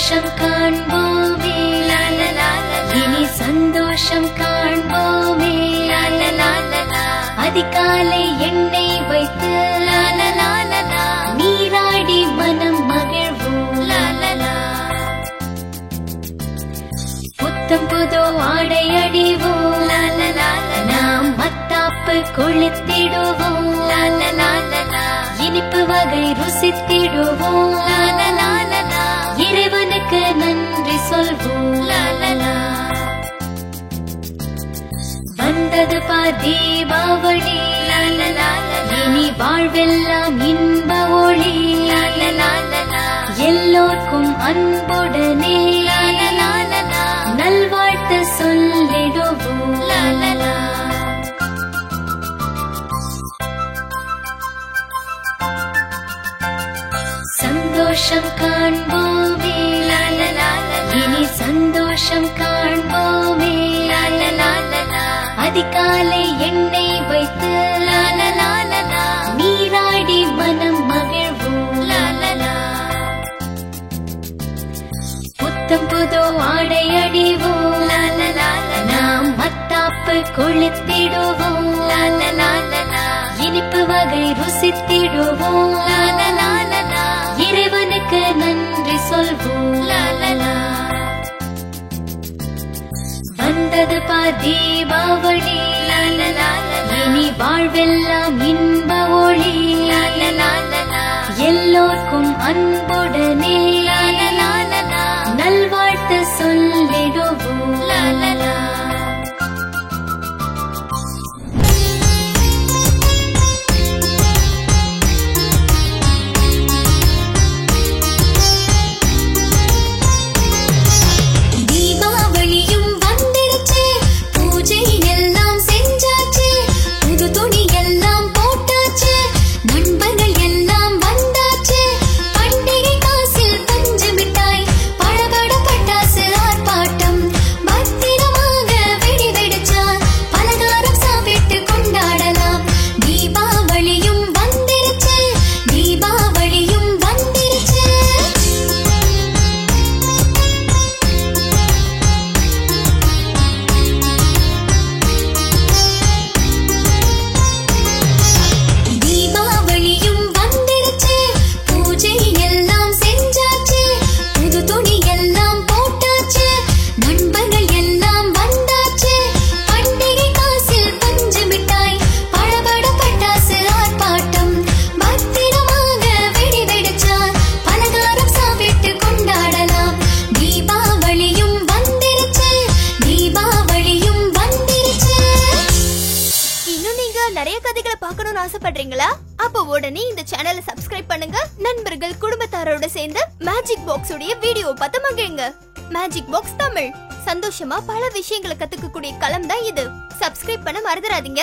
சந்தோஷம் காண்போமே இனி சந்தோஷம் காண்போமே அதிகாலை எண்ணெய் வைத்து நீராடி மனம் மகிழ்வோம் புத்தம் புது ஆடை அணிவோம் நாம் மத்தாப்பு கொளுத்திடுவோம் இனிப்பு வகை ருசித்திடுவோம் இறைவனுக்கு நன்றி சொல்வோம் வந்தது தீபாவளி இனி வாழ்வெல்லாம் இன்ப ஒளி எல்லோர்க்கும் அன்புடனே நல்வாழ்த்து சொல்லிடுவோம் சந்தோஷம் காண்போமே இனி சந்தோஷம் காண்போமே அதிகாலை எண்ணெய் வைத்து நீராடி மனம் மகிழ்வோம் புத்தம் புது ஆடை அணிவோம் நாம் மத்தாப்பு கொளுத்திடுவோம் இனிப்பு வகை ருசித்திடுவோம் இறைவனுக்கு நன்றி சொல்வோம் வந்தது தீபாவளி இனி வாழ்வெல்லாம் இன்ப ஒளி எல்லோர்க்கும் அன்புடனே நல்வாழ்த்து சொல்லிடுவோம் ஆசைப்படுறீங்களா? அப்ப உடனே இந்த சேனலை சப்ஸ்கிரைப் பண்ணுங்க. நண்பர்கள் குடும்பத்தாரோட சேர்ந்து மேஜிக் பாக்ஸ் உடைய வீடியோ பார்த்து மகிழுங்க. மேஜிக் பாக்ஸ் தமிழ், சந்தோஷமா பல விஷயங்களை கத்துக்கக்கூடிய களம் தான் இது. சப்ஸ்கிரைப் பண்ண மறந்துடாதீங்க.